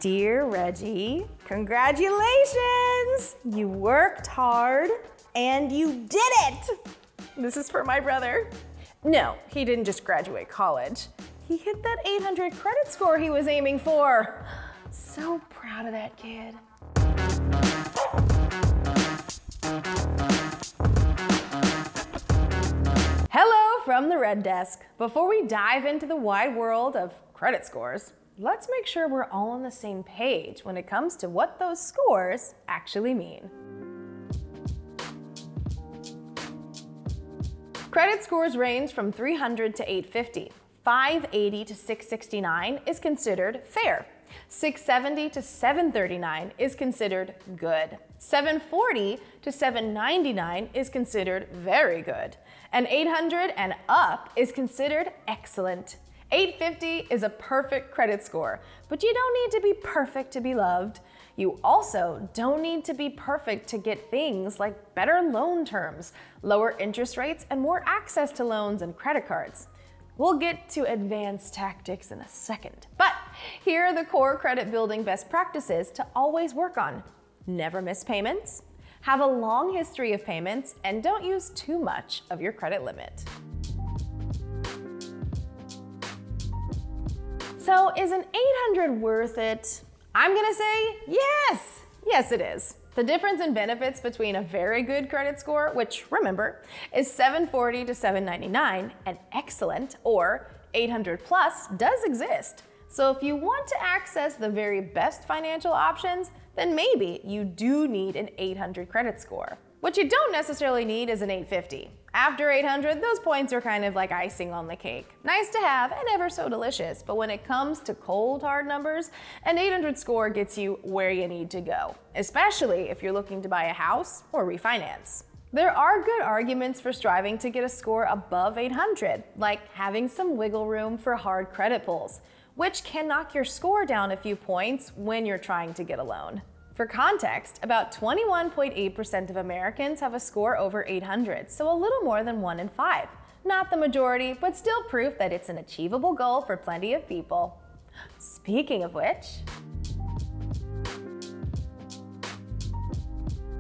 Dear Reggie, congratulations! You worked hard and you did it! This is for my brother. No, he didn't just graduate college. He hit that 800 credit score he was aiming for. So proud of that kid. Hello from the Red Desk. Before we dive into the wide world of credit scores, let's make sure we're all on the same page when it comes to what those scores actually mean. Credit scores range from 300 to 850. 580 to 669 is considered fair. 670 to 739 is considered good. 740 to 799 is considered very good. And 800 and up is considered excellent. 850 is a perfect credit score, but you don't need to be perfect to be loved. You also don't need to be perfect to get things like better loan terms, lower interest rates, and more access to loans and credit cards. We'll get to advanced tactics in a second, but here are the core credit building best practices to always work on. Never miss payments, have a long history of payments, and don't use too much of your credit limit. So is an 800 worth it? I'm gonna say yes. Yes, it is. The difference in benefits between a very good credit score, which remember, is 740 to 799, and excellent, or 800 plus, does exist. So if you want to access the very best financial options, then maybe you do need an 800 credit score. What you don't necessarily need is an 850. After 800, those points are kind of like icing on the cake. Nice to have and ever so delicious, but when it comes to cold hard numbers, an 800 score gets you where you need to go, especially if you're looking to buy a house or refinance. There are good arguments for striving to get a score above 800, like having some wiggle room for hard credit pulls, which can knock your score down a few points when you're trying to get a loan. For context, about 21.8% of Americans have a score over 800, so a little more than 1 in 5. Not the majority, but still proof that it's an achievable goal for plenty of people. Speaking of which,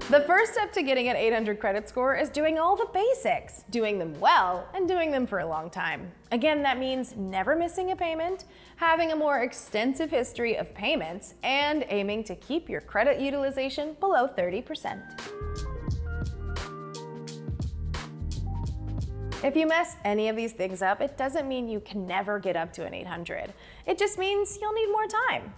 the first step to getting an 800 credit score is doing all the basics, doing them well, and doing them for a long time. Again, that means never missing a payment, having a more extensive history of payments, and aiming to keep your credit utilization below 30%. If you mess any of these things up, it doesn't mean you can never get up to an 800. It just means you'll need more time.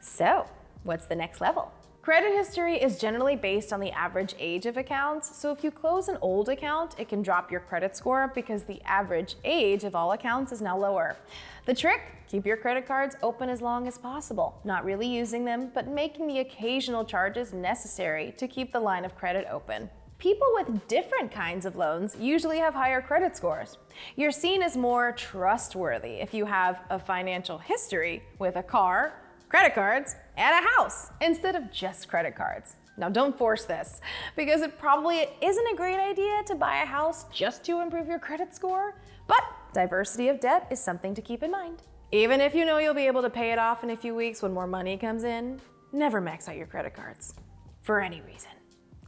So, what's the next level? Credit history is generally based on the average age of accounts, so if you close an old account, it can drop your credit score because the average age of all accounts is now lower. The trick? Keep your credit cards open as long as possible, not really using them, but making the occasional charges necessary to keep the line of credit open. People with different kinds of loans usually have higher credit scores. You're seen as more trustworthy if you have a financial history with a car, credit cards, and a house, instead of just credit cards. Now don't force this, because it probably isn't a great idea to buy a house just to improve your credit score, but diversity of debt is something to keep in mind. Even if you know you'll be able to pay it off in a few weeks when more money comes in, never max out your credit cards, for any reason.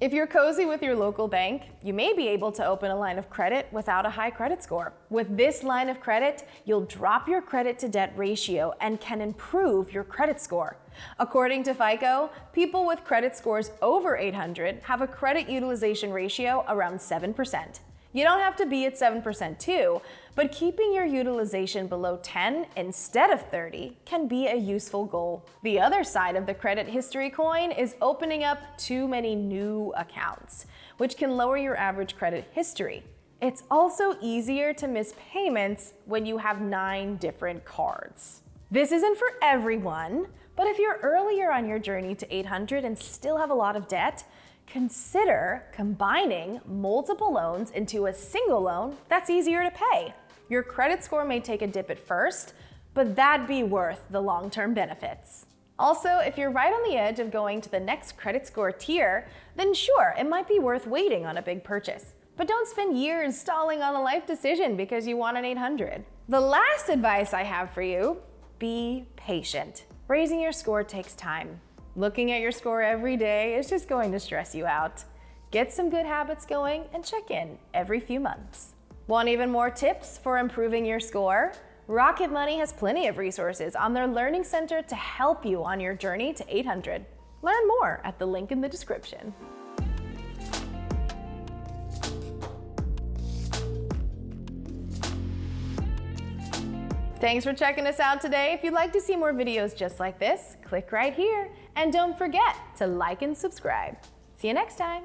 If you're cozy with your local bank, you may be able to open a line of credit without a high credit score. With this line of credit, you'll drop your credit to debt ratio and can improve your credit score. According to FICO, people with credit scores over 800 have a credit utilization ratio around 7%. You don't have to be at 7% too, but keeping your utilization below 10 instead of 30 can be a useful goal. The other side of the credit history coin is opening up too many new accounts, which can lower your average credit history. It's also easier to miss payments when you have 9 different cards. This isn't for everyone, but if you're earlier on your journey to 800 and still have a lot of debt, consider combining multiple loans into a single loan that's easier to pay. Your credit score may take a dip at first, but that'd be worth the long-term benefits. Also, if you're right on the edge of going to the next credit score tier, then sure, it might be worth waiting on a big purchase. But don't spend years stalling on a life decision because you want an 800. The last advice I have for you, be patient. Raising your score takes time. Looking at your score every day is just going to stress you out. Get some good habits going and check in every few months. Want even more tips for improving your score? Rocket Money has plenty of resources on their Learning Center to help you on your journey to 800. Learn more at the link in the description. Thanks for checking us out today. If you'd like to see more videos just like this, click right here. And don't forget to like and subscribe. See you next time.